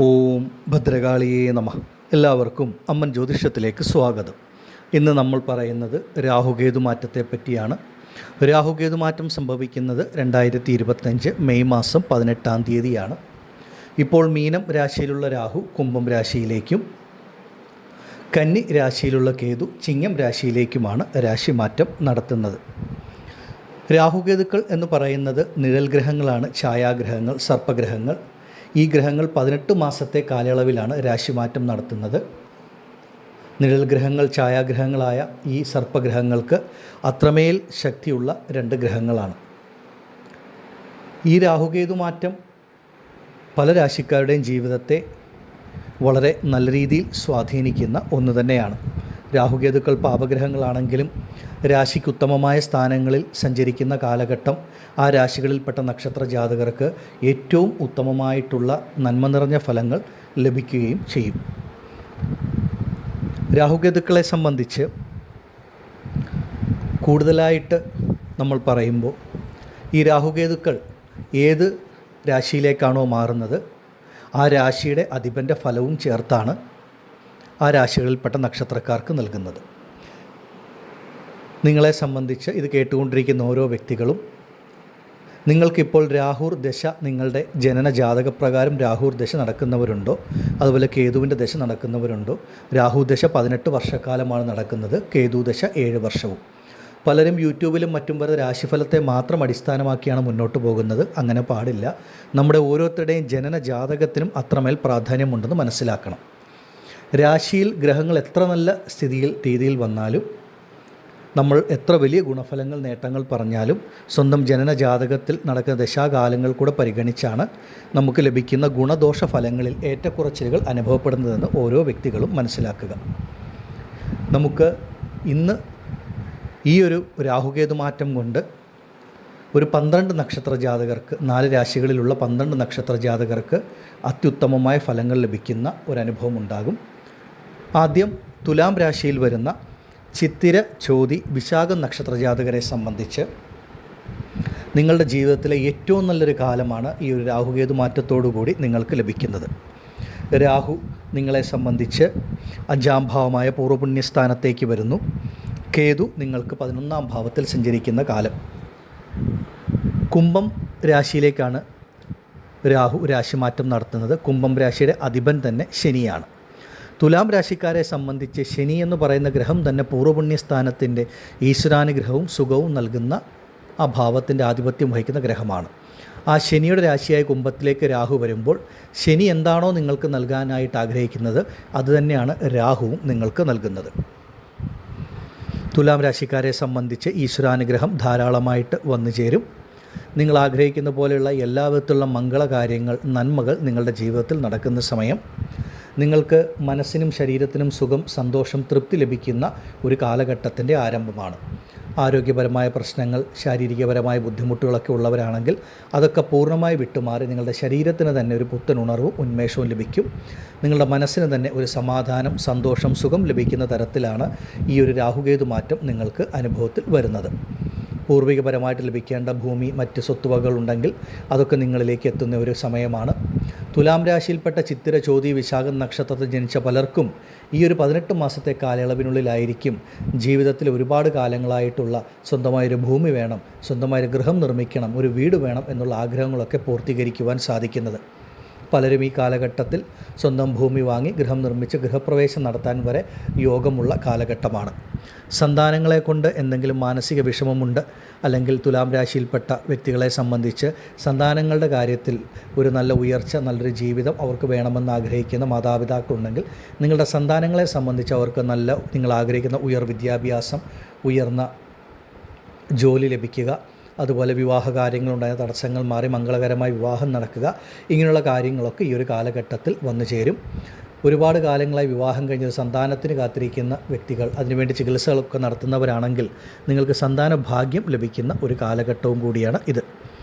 ഓം ഭദ്രകാളിയേ നമഃ. എല്ലാവർക്കും അമ്മൻ ജ്യോതിഷത്തിലേക്ക് സ്വാഗതം. ഇന്ന് നമ്മൾ പറയുന്നത് രാഹുകേതു മാറ്റത്തെ പറ്റിയാണ്. രാഹുകേതു മാറ്റം സംഭവിക്കുന്നത് 2025 മെയ് മാസം 18-ാം തീയതിയാണ്. ഇപ്പോൾ മീനം രാശിയിലുള്ള രാഹു കുംഭം രാശിയിലേക്കും കന്നി രാശിയിലുള്ള കേതു ചിങ്ങം രാശിയിലേക്കുമാണ് രാശിമാറ്റം നടത്തുന്നത്. രാഹുകേതുക്കൾ എന്ന് പറയുന്നത് നിഴൽ ഗ്രഹങ്ങളാണ്, ഛായാഗ്രഹങ്ങൾ, സർപ്പഗ്രഹങ്ങൾ. ഈ ഗ്രഹങ്ങൾ 18 മാസത്തെ കാലയളവിലാണ് രാശിമാറ്റം നടത്തുന്നത്. നിഴൽ ഗ്രഹങ്ങൾ, ഛായാഗ്രഹങ്ങളായ ഈ സർപ്പഗ്രഹങ്ങൾക്ക് അത്രമേൽ ശക്തിയുള്ള 2 ഗ്രഹങ്ങളാണ്. ഈ രാഹുകേതു മാറ്റം പല രാശിക്കാരുടെയും ജീവിതത്തെ വളരെ നല്ല രീതിയിൽ സ്വാധീനിക്കുന്ന ഒന്ന് തന്നെയാണ്. രാഹുകേതുക്കൾ പാപഗ്രഹങ്ങളാണെങ്കിലും രാശിക്ക് ഉത്തമമായ സ്ഥാനങ്ങളിൽ സഞ്ചരിക്കുന്ന കാലഘട്ടം ആ രാശികളിൽപ്പെട്ട നക്ഷത്ര ജാതകർക്ക് ഏറ്റവും ഉത്തമമായിട്ടുള്ള നന്മ നിറഞ്ഞ ഫലങ്ങൾ ലഭിക്കുകയും ചെയ്യും. രാഹുകേതുക്കളെ സംബന്ധിച്ച് കൂടുതലായിട്ട് നമ്മൾ പറയുമ്പോൾ ഈ രാഹുകേതുക്കൾ ഏത് രാശിയിലേക്കാണോ മാറുന്നത് ആ രാശിയുടെ അധിപൻ്റെ ഫലവും ചേർത്താണ് ആ രാശികളിൽപ്പെട്ട നക്ഷത്രക്കാർക്ക് നൽകുന്നത്. നിങ്ങളെ സംബന്ധിച്ച് ഇത് കേട്ടുകൊണ്ടിരിക്കുന്ന ഓരോ വ്യക്തികളും നിങ്ങൾക്കിപ്പോൾ രാഹുർ ദശ, നിങ്ങളുടെ ജനന ജാതകപ്രകാരം രാഹുർ ദശ നടക്കുന്നവരുണ്ടോ, അതുപോലെ കേതുവിൻ്റെ ദശ നടക്കുന്നവരുണ്ടോ? രാഹു ദശ 18 വർഷക്കാലമാണ് നടക്കുന്നത്, കേതു ദശ 7 വർഷവും. പലരും യൂട്യൂബിലും മറ്റും വരെ രാശിഫലത്തെ മാത്രം അടിസ്ഥാനമാക്കിയാണ് മുന്നോട്ട് പോകുന്നത്. അങ്ങനെ പാടില്ല. നമ്മുടെ ഓരോരുത്തരുടെയും ജനന ജാതകത്തിനും അത്രമേൽ പ്രാധാന്യമുണ്ടെന്ന് മനസ്സിലാക്കണം. രാശിയിൽ ഗ്രഹങ്ങൾ എത്ര നല്ല രീതിയിൽ വന്നാലും, നമ്മൾ എത്ര വലിയ ഗുണഫലങ്ങൾ, നേട്ടങ്ങൾ പറഞ്ഞാലും സ്വന്തം ജനന ജാതകത്തിൽ നടക്കുന്ന ദശാകാലങ്ങൾ കൂടെ പരിഗണിച്ചാണ് നമുക്ക് ലഭിക്കുന്ന ഗുണദോഷ ഫലങ്ങളിൽ ഏറ്റക്കുറച്ചിലുകൾ അനുഭവപ്പെടുന്നതെന്ന് ഓരോ വ്യക്തികളും മനസ്സിലാക്കുക. നമുക്ക് ഇന്ന് ഈ ഒരു രാഹുകേതു മാറ്റം കൊണ്ട് ഒരു 12 നക്ഷത്ര ജാതകർക്ക്, 4 രാശികളിലുള്ള 12 നക്ഷത്ര ജാതകർക്ക് അത്യുത്തമമായ ഫലങ്ങൾ ലഭിക്കുന്ന ഒരനുഭവം ഉണ്ടാകും. ആദ്യം തുലാം രാശിയിൽ വരുന്ന ചിത്തിര, ചോതി, വിശാഖം നക്ഷത്ര ജാതകരെ സംബന്ധിച്ച് നിങ്ങളുടെ ജീവിതത്തിലെ ഏറ്റവും നല്ലൊരു കാലമാണ് ഈ ഒരു രാഹുകേതു മാറ്റത്തോടുകൂടി നിങ്ങൾക്ക് ലഭിക്കുന്നത്. രാഹു നിങ്ങളെ സംബന്ധിച്ച് 5-ാം ഭാവമായ പൂർവ്വപുണ്യസ്ഥാനത്തേക്ക് വരുന്നു. കേതു നിങ്ങൾക്ക് 11-ാം ഭാവത്തിൽ സഞ്ചരിക്കുന്ന കാലം. കുംഭം രാശിയിലേക്കാണ് രാഹു രാശിമാറ്റം നടത്തുന്നത്. കുംഭം രാശിയുടെ അധിപൻ തന്നെ ശനിയാണ്. തുലാം രാശിക്കാരെ സംബന്ധിച്ച് ശനി എന്ന് പറയുന്ന ഗ്രഹം തന്നെ പൂർവ്വപുണ്യസ്ഥാനത്തിൻ്റെ ഈശ്വരാനുഗ്രഹവും സുഖവും നൽകുന്ന ആ ഭാവത്തിൻ്റെ ആധിപത്യം വഹിക്കുന്ന ഗ്രഹമാണ്. ആ ശനിയുടെ രാശിയായ കുംഭത്തിലേക്ക് രാഹു വരുമ്പോൾ ശനി എന്താണോ നിങ്ങൾക്ക് നൽകാനായിട്ട് ആഗ്രഹിക്കുന്നത് അതുതന്നെയാണ് രാഹുവും നിങ്ങൾക്ക് നൽകുന്നത്. തുലാം രാശിക്കാരെ സംബന്ധിച്ച് ഈശ്വരാനുഗ്രഹം ധാരാളമായിട്ട് വന്നു ചേരും. നിങ്ങൾ ആഗ്രഹിക്കുന്ന പോലെയുള്ള എല്ലാ വിധത്തിലുള്ള മംഗളകാര്യങ്ങൾ, നന്മകൾ നിങ്ങളുടെ ജീവിതത്തിൽ നടക്കുന്ന സമയം. നിങ്ങൾക്ക് മനസ്സിനും ശരീരത്തിനും സുഖം, സന്തോഷം, തൃപ്തി ലഭിക്കുന്ന ഒരു കാലഘട്ടത്തിൻ്റെ ആരംഭമാണ്. ആരോഗ്യപരമായ പ്രശ്നങ്ങൾ, ശാരീരികപരമായ ബുദ്ധിമുട്ടുകളൊക്കെ ഉള്ളവരാണെങ്കിൽ അതൊക്കെ പൂർണ്ണമായി വിട്ടുമാറി നിങ്ങളുടെ ശരീരത്തിന് തന്നെ ഒരു പുത്തൻ ഉണർവും ഉന്മേഷവും ലഭിക്കും. നിങ്ങളുടെ മനസ്സിന് തന്നെ ഒരു സമാധാനം, സന്തോഷം, സുഖം ലഭിക്കുന്ന തരത്തിലാണ് ഈ ഒരു രാഹുകേതു മാറ്റം നിങ്ങൾക്ക് അനുഭവത്തിൽ വരുന്നത്. പൂർവികപരമായിട്ട് ലഭിക്കേണ്ട ഭൂമി, മറ്റ് സ്വത്തുവകകൾ ഉണ്ടെങ്കിൽ അതൊക്കെ നിങ്ങളിലേക്ക് എത്തുന്ന ഒരു സമയമാണ്. തുലാം രാശിയിൽപ്പെട്ട ചിത്തിര, ചോതി, വിശാഖം നക്ഷത്രത്തിൽ ജനിച്ച പലർക്കും ഈ ഒരു 18 മാസത്തെ കാലയളവിനുള്ളിലായിരിക്കും ജീവിതത്തിൽ ഒരുപാട് കാലങ്ങളായിട്ടുള്ള സ്വന്തമായൊരു ഭൂമി വേണം, സ്വന്തമായൊരു ഗൃഹം നിർമ്മിക്കണം, ഒരു വീട് വേണം എന്നുള്ള ആഗ്രഹങ്ങളൊക്കെ പൂർത്തീകരിക്കുവാൻ സാധിക്കുന്നത്. പലരും ഈ കാലഘട്ടത്തിൽ സ്വന്തം ഭൂമി വാങ്ങി ഗൃഹം നിർമ്മിച്ച് ഗൃഹപ്രവേശം നടത്താൻ വരെ യോഗമുള്ള കാലഘട്ടമാണ്. സന്താനങ്ങളെ കൊണ്ട് എന്തെങ്കിലും മാനസിക വിഷമമുണ്ട്, അല്ലെങ്കിൽ തുലാം രാശിയിൽപ്പെട്ട വ്യക്തികളെ സംബന്ധിച്ച് സന്താനങ്ങളുടെ കാര്യത്തിൽ ഒരു നല്ല ഉയർച്ച, നല്ലൊരു ജീവിതം അവർക്ക് വേണമെന്ന് ആഗ്രഹിക്കുന്ന മാതാപിതാക്കളുണ്ടെങ്കിൽ നിങ്ങളുടെ സന്താനങ്ങളെ സംബന്ധിച്ച് അവർക്ക് നിങ്ങൾ ആഗ്രഹിക്കുന്ന വിദ്യാഭ്യാസം, ഉയർന്ന ജോലി ലഭിക്കുക, അതുപോലെ വിവാഹ കാര്യങ്ങളുണ്ടായ തടസ്സങ്ങൾ മാറി മംഗളകരമായി വിവാഹം നടക്കുക, ഇങ്ങനെയുള്ള കാര്യങ്ങളൊക്കെ ഈ ഒരു കാലഘട്ടത്തിൽ വന്നു ചേരും. ഒരുപാട് കാലങ്ങളായി വിവാഹം കഴിഞ്ഞത് സന്താനത്തിന് കാത്തിരിക്കുന്ന വ്യക്തികൾ, അതിനുവേണ്ടി ചികിത്സകളൊക്കെ നടത്തുന്നവരാണെങ്കിൽ നിങ്ങൾക്ക് സന്താന ഭാഗ്യം ലഭിക്കുന്ന ഒരു കാലഘട്ടവും കൂടിയാണ് ഇത്.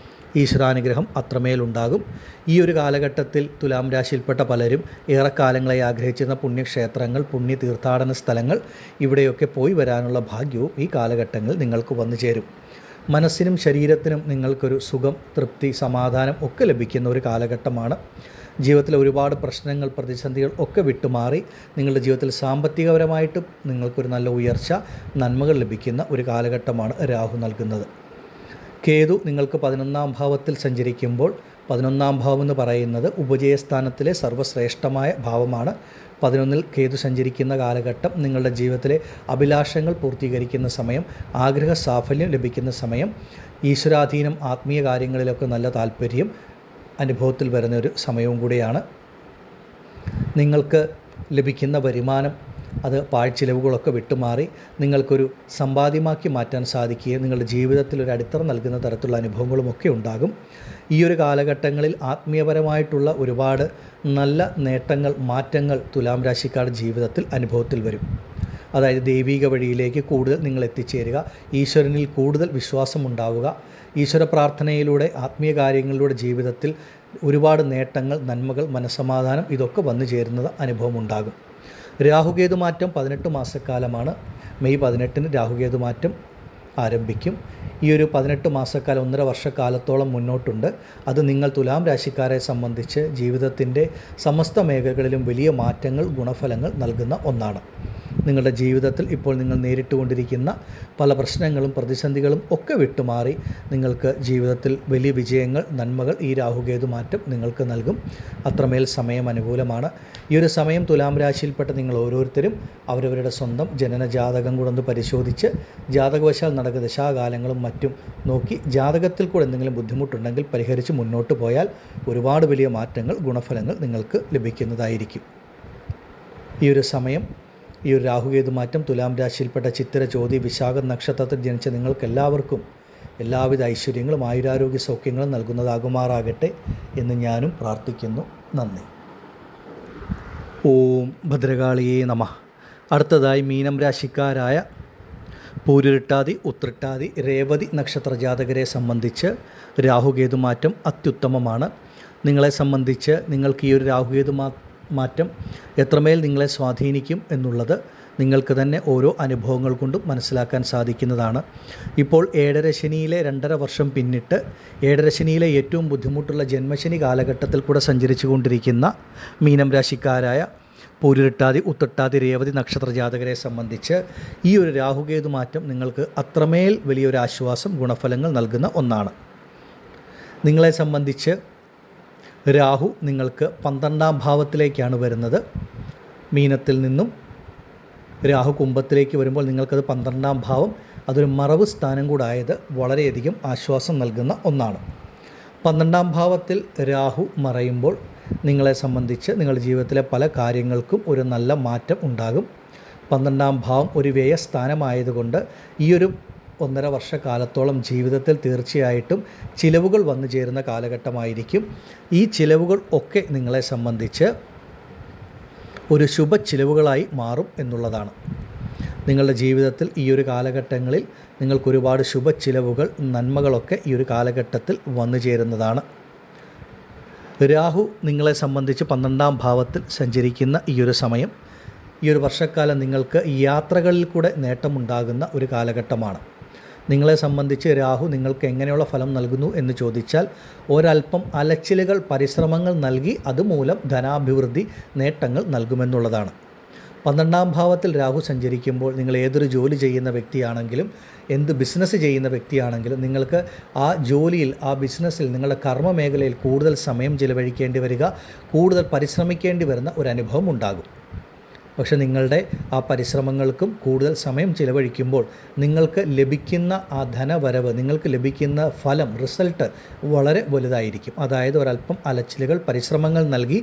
ഈശ്വരാനുഗ്രഹം അത്രമേലുണ്ടാകും. ഈ ഒരു കാലഘട്ടത്തിൽ തുലാം രാശിയിൽപ്പെട്ട പലരും ഏറെക്കാലങ്ങളായി ആഗ്രഹിച്ചിരുന്ന പുണ്യക്ഷേത്രങ്ങൾ, പുണ്യ തീർത്ഥാടന സ്ഥലങ്ങൾ, ഇവിടെയൊക്കെ പോയി വരാനുള്ള ഭാഗ്യവും ഈ കാലഘട്ടങ്ങളിൽ നിങ്ങൾക്ക് വന്നു ചേരും. മനസ്സിനും ശരീരത്തിനും നിങ്ങൾക്കൊരു സുഖം, തൃപ്തി, സമാധാനം ഒക്കെ ലഭിക്കുന്ന ഒരു കാലഘട്ടമാണ്. ജീവിതത്തിലെ ഒരുപാട് പ്രശ്നങ്ങൾ, പ്രതിസന്ധികൾ ഒക്കെ വിട്ടുമാറി നിങ്ങളുടെ ജീവിതത്തിൽ സാമ്പത്തികപരമായിട്ടും നിങ്ങൾക്കൊരു നല്ല ഉയർച്ച, നന്മകൾ ലഭിക്കുന്ന ഒരു കാലഘട്ടമാണ് രാഹു നൽകുന്നത്. കേതു നിങ്ങൾക്ക് 11ാം ഭാവത്തിൽ സഞ്ചരിക്കുമ്പോൾ 11ാം ഭാവം എന്ന് പറയുന്നത് ഉപജയസ്ഥാനത്തിലെ സർവ്വശ്രേഷ്ഠമായ ഭാവമാണ്. 11ൽ കേതു സഞ്ചരിക്കുന്ന കാലഘട്ടം നിങ്ങളുടെ ജീവിതത്തിലെ അഭിലാഷങ്ങൾ പൂർത്തീകരിക്കുന്ന സമയം, ആഗ്രഹ സാഫല്യം ലഭിക്കുന്ന സമയം, ഈശ്വരാധീനം, ആത്മീയ കാര്യങ്ങളിലൊക്കെ നല്ല താല്പര്യം അനുഭവത്തിൽ വരുന്നൊരു സമയവും കൂടിയാണ്. നിങ്ങൾക്ക് ലഭിക്കുന്ന വരുമാനം അത് പാഴ്ചിലവുകളൊക്കെ വിട്ടുമാറി നിങ്ങൾക്കൊരു സമ്പാദ്യമാക്കി മാറ്റാൻ സാധിക്കുകയും നിങ്ങളുടെ ജീവിതത്തിൽ ഒരു അടിത്തറ നൽകുന്ന തരത്തിലുള്ള അനുഭവങ്ങളുമൊക്കെ ഉണ്ടാകും. ഈ ഒരു കാലഘട്ടങ്ങളിൽ ആത്മീയപരമായിട്ടുള്ള ഒരുപാട് നല്ല നേട്ടങ്ങൾ, മാറ്റങ്ങൾ തുലാം രാശിക്കാരുടെ ജീവിതത്തിൽ അനുഭവത്തിൽ വരും. അതായത് ദൈവിക വഴിയിലേക്ക് കൂടുതൽ നിങ്ങൾ എത്തിച്ചേരുക, ഈശ്വരനിൽ കൂടുതൽ വിശ്വാസം ഉണ്ടാവുക, ഈശ്വര പ്രാർത്ഥനയിലൂടെ, ആത്മീയ കാര്യങ്ങളിലൂടെ ജീവിതത്തിൽ ഒരുപാട് നേട്ടങ്ങൾ, നന്മകൾ, മനസ്സമാധാനം ഇതൊക്കെ വന്നു ചേരുന്നത് അനുഭവം ഉണ്ടാകും. രാഹുകേതു മാറ്റം 18 മാസക്കാലമാണ്. മെയ് 18 രാഹുകേതു മാറ്റം ആരംഭിക്കും. ഈ ഒരു 18 മാസക്കാലം, 1.5 വർഷക്കാലത്തോളം മുന്നോട്ടുണ്ട്. അത് നിങ്ങൾ തുലാം രാശിക്കാരെ സംബന്ധിച്ച് ജീവിതത്തിൻ്റെ സമസ്ത മേഖലകളിലും വലിയ മാറ്റങ്ങൾ, ഗുണഫലങ്ങൾ നൽകുന്ന ഒന്നാണ്. നിങ്ങളുടെ ജീവിതത്തിൽ ഇപ്പോൾ നിങ്ങൾ നേരിട്ടുകൊണ്ടിരിക്കുന്ന പല പ്രശ്നങ്ങളും, പ്രതിസന്ധികളും ഒക്കെ വിട്ടുമാറി നിങ്ങൾക്ക് ജീവിതത്തിൽ വലിയ വിജയങ്ങൾ, നന്മകൾ ഈ രാഹുകേതു മാറ്റം നിങ്ങൾക്ക് നൽകും. അത്രമേൽ സമയം അനുകൂലമാണ്. ഈ ഒരു സമയം തുലാം രാശിയിൽപ്പെട്ട നിങ്ങൾ ഓരോരുത്തരും അവരവരുടെ സ്വന്തം ജനന ജാതകം കൂടെ ഒന്ന് പരിശോധിച്ച്, ജാതകവശാൽ നടക്കുന്ന ദശാകാലങ്ങളും മറ്റും നോക്കി, ജാതകത്തിൽ കൂടെ എന്തെങ്കിലും ബുദ്ധിമുട്ടുണ്ടെങ്കിൽ പരിഹരിച്ച് മുന്നോട്ട് പോയാൽ ഒരുപാട് വലിയ മാറ്റങ്ങൾ, ഗുണഫലങ്ങൾ നിങ്ങൾക്ക് ലഭിക്കുന്നതായിരിക്കും. ഈ ഒരു സമയം, ഈ ഒരു രാഹുകേതു മാറ്റം തുലാം രാശിയിൽപ്പെട്ട ചിത്തിര, ചോതി, വിശാഖം നക്ഷത്രത്തിൽ ജനിച്ച നിങ്ങൾക്കെല്ലാവർക്കും എല്ലാവിധ ഐശ്വര്യങ്ങളും ആയുരാരോഗ്യ സൗഖ്യങ്ങളും നൽകുന്നതാകുമാറാകട്ടെ എന്ന് ഞാനും പ്രാർത്ഥിക്കുന്നു. നന്ദി. ഓം ഭദ്രകാളിയേ നമഃ. അടുത്തതായി മീനം രാശിക്കാരായ പൂരുരുട്ടാതി, ഉത്രട്ടാതി, രേവതി നക്ഷത്ര ജാതകരെ സംബന്ധിച്ച് രാഹുകേതു മാറ്റം അത്യുത്തമമാണ്. നിങ്ങളെ സംബന്ധിച്ച് നിങ്ങൾക്ക് ഈ ഒരു രാഹുകേതു മാറ്റം എത്രമേൽ നിങ്ങളെ സ്വാധീനിക്കും എന്നുള്ളത് നിങ്ങൾക്ക് തന്നെ ഓരോ അനുഭവങ്ങൾ കൊണ്ടും മനസ്സിലാക്കാൻ സാധിക്കുന്നതാണ്. ഇപ്പോൾ ഏഴര ശനിയിലെ 2.5 വർഷം പിന്നിട്ട് ഏഴര ശനിയിലെ ഏറ്റവും ബുദ്ധിമുട്ടുള്ള ജന്മശനി കാലഘട്ടത്തിൽ കൂടെ സഞ്ചരിച്ചു കൊണ്ടിരിക്കുന്ന മീനം രാശിക്കാരായ പൂരുരുട്ടാതി, ഉത്രട്ടാതി, രേവതി നക്ഷത്ര ജാതകരെ സംബന്ധിച്ച് ഈ ഒരു രാഹുകേതു മാറ്റം നിങ്ങൾക്ക് അത്രമേൽ വലിയൊരു ആശ്വാസം, ഗുണഫലങ്ങൾ നൽകുന്ന ഒന്നാണ്. നിങ്ങളെ സംബന്ധിച്ച് രാഹു നിങ്ങൾക്ക് 12ാം ഭാവത്തിലേക്കാണ് വരുന്നത്. മീനത്തിൽ നിന്നും രാഹു കുംഭത്തിലേക്ക് വരുമ്പോൾ നിങ്ങൾക്കത് 12ാം ഭാവം, അതൊരു മറവ് സ്ഥാനം കൂടായത് വളരെയധികം ആശ്വാസം നൽകുന്ന ഒന്നാണ്. 12ാം ഭാവത്തിൽ രാഹു മറയുമ്പോൾ നിങ്ങളെ സംബന്ധിച്ച് നിങ്ങളുടെ ജീവിതത്തിലെ പല കാര്യങ്ങൾക്കും ഒരു നല്ല മാറ്റം ഉണ്ടാകും. 12ാം ഭാവം ഒരു വ്യയസ്ഥാനമായതുകൊണ്ട് ഈ ഒരു 1.5 വർഷക്കാലത്തോളം ജീവിതത്തിൽ തീർച്ചയായിട്ടും ചിലവുകൾ വന്നു ചേരുന്ന കാലഘട്ടമായിരിക്കും. ഈ ചിലവുകൾ ഒക്കെ നിങ്ങളെ സംബന്ധിച്ച് ഒരു ശുഭ ചിലവുകളായി മാറും എന്നുള്ളതാണ്. നിങ്ങളുടെ ജീവിതത്തിൽ ഈ ഒരു കാലഘട്ടങ്ങളിൽ നിങ്ങൾക്കൊരുപാട് ശുഭ ചിലവുകൾ, നന്മകളൊക്കെ ഈ ഒരു കാലഘട്ടത്തിൽ വന്നു ചേരുന്നതാണ്. രാഹു നിങ്ങളെ സംബന്ധിച്ച് 12ാം ഭാവത്തിൽ സഞ്ചരിക്കുന്ന ഈ ഒരു സമയം, ഈ ഒരു വർഷക്കാലം നിങ്ങൾക്ക് യാത്രകളിൽ കൂടെ നേട്ടമുണ്ടാകുന്ന ഒരു കാലഘട്ടമാണ്. നിങ്ങളെ സംബന്ധിച്ച് രാഹു നിങ്ങൾക്ക് എങ്ങനെയുള്ള ഫലം നൽകുന്നു എന്ന് ചോദിച്ചാൽ, ഒരൽപ്പം അലച്ചിലുകൾ, പരിശ്രമങ്ങൾ നൽകി അതുമൂലം ധനാഭിവൃദ്ധി, നേട്ടങ്ങൾ നൽകുമെന്നുള്ളതാണ്. 12ാം ഭാവത്തിൽ രാഹു സഞ്ചരിക്കുമ്പോൾ നിങ്ങൾ ഏതൊരു ജോലി ചെയ്യുന്ന വ്യക്തിയാണെങ്കിലും, എന്ത് ബിസിനസ് ചെയ്യുന്ന വ്യക്തിയാണെങ്കിലും നിങ്ങൾക്ക് ആ ജോലിയിൽ, ആ ബിസിനസ്സിൽ, നിങ്ങളുടെ കർമ്മ മേഖലയിൽ കൂടുതൽ സമയം ചിലവഴിക്കേണ്ടി വരിക, കൂടുതൽ പരിശ്രമിക്കേണ്ടി വരുന്ന ഒരു അനുഭവം ഉണ്ടാകും. പക്ഷെ നിങ്ങളുടെ ആ പരിശ്രമങ്ങൾക്കും കൂടുതൽ സമയം ചിലവഴിക്കുമ്പോൾ നിങ്ങൾക്ക് ലഭിക്കുന്ന ആ ധനവരവ്, നിങ്ങൾക്ക് ലഭിക്കുന്ന ഫലം, റിസൾട്ട് വളരെ വലുതായിരിക്കും. അതായത് ഒരല്പം അലച്ചിലുകൾ, പരിശ്രമങ്ങൾ നൽകി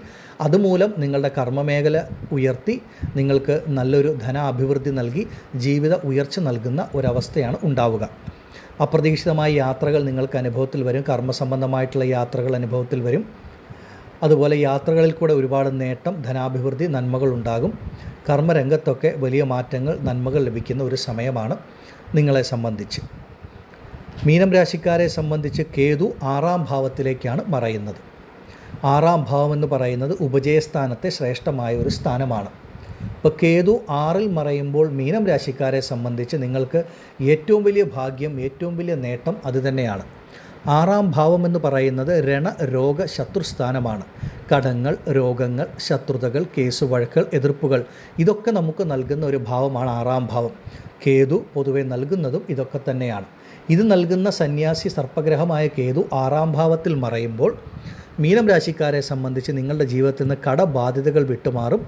അതുമൂലം നിങ്ങളുടെ കർമ്മമേഖല ഉയർത്തി നിങ്ങൾക്ക് നല്ലൊരു ധനാഭിവൃദ്ധി നൽകി ജീവിത ഉയർച്ച നൽകുന്ന ഒരവസ്ഥയാണ് ഉണ്ടാവുക. അപ്രതീക്ഷിതമായ യാത്രകൾ നിങ്ങൾക്ക് അനുഭവത്തിൽ വരും. കർമ്മസംബന്ധമായിട്ടുള്ള യാത്രകൾ അനുഭവത്തിൽ വരും. അതുപോലെ യാത്രകളിൽ കൂടെ ഒരുപാട് നേട്ടം, ധനാഭിവൃദ്ധി, നന്മകൾ ഉണ്ടാകും. കർമ്മരംഗത്തൊക്കെ വലിയ മാറ്റങ്ങൾ, നന്മകൾ ലഭിക്കുന്ന ഒരു സമയമാണ് നിങ്ങളെ സംബന്ധിച്ച്. മീനം രാശിക്കാരെ സംബന്ധിച്ച് കേതു 6ാം ഭാവത്തിലേക്കാണ് മറയുന്നത്. 6ാം ഭാവം എന്ന് പറയുന്നത് ഉപജയസ്ഥാനത്തെ ശ്രേഷ്ഠമായ ഒരു സ്ഥാനമാണ്. അപ്പോൾ കേതു 6-ൽ മറയുമ്പോൾ മീനം രാശിക്കാരെ സംബന്ധിച്ച് നിങ്ങൾക്ക് ഏറ്റവും വലിയ ഭാഗ്യം, ഏറ്റവും വലിയ നേട്ടം അതുതന്നെയാണ്. 6-ാം ഭാവം എന്ന് പറയുന്നത് രണ രോഗ ശത്രുസ്ഥാനമാണ്. കടങ്ങൾ, രോഗങ്ങൾ, ശത്രുതകൾ, കേസുവഴക്കുകൾ, എതിർപ്പുകൾ ഇതൊക്കെ നമുക്ക് നൽകുന്ന ഒരു ഭാവമാണ് 6-ാം ഭാവം. കേതു പൊതുവെ നൽകുന്നതും ഇതൊക്കെ തന്നെയാണ്. ഇത് നൽകുന്ന സന്യാസി സർപ്പഗ്രഹമായ കേതു 6-ാം ഭാവത്തിൽ മറയുമ്പോൾ മീനം രാശിക്കാരെ സംബന്ധിച്ച് നിങ്ങളുടെ ജീവിതത്തിൽ നിന്ന് കടബാധ്യതകൾ വിട്ടുമാറും.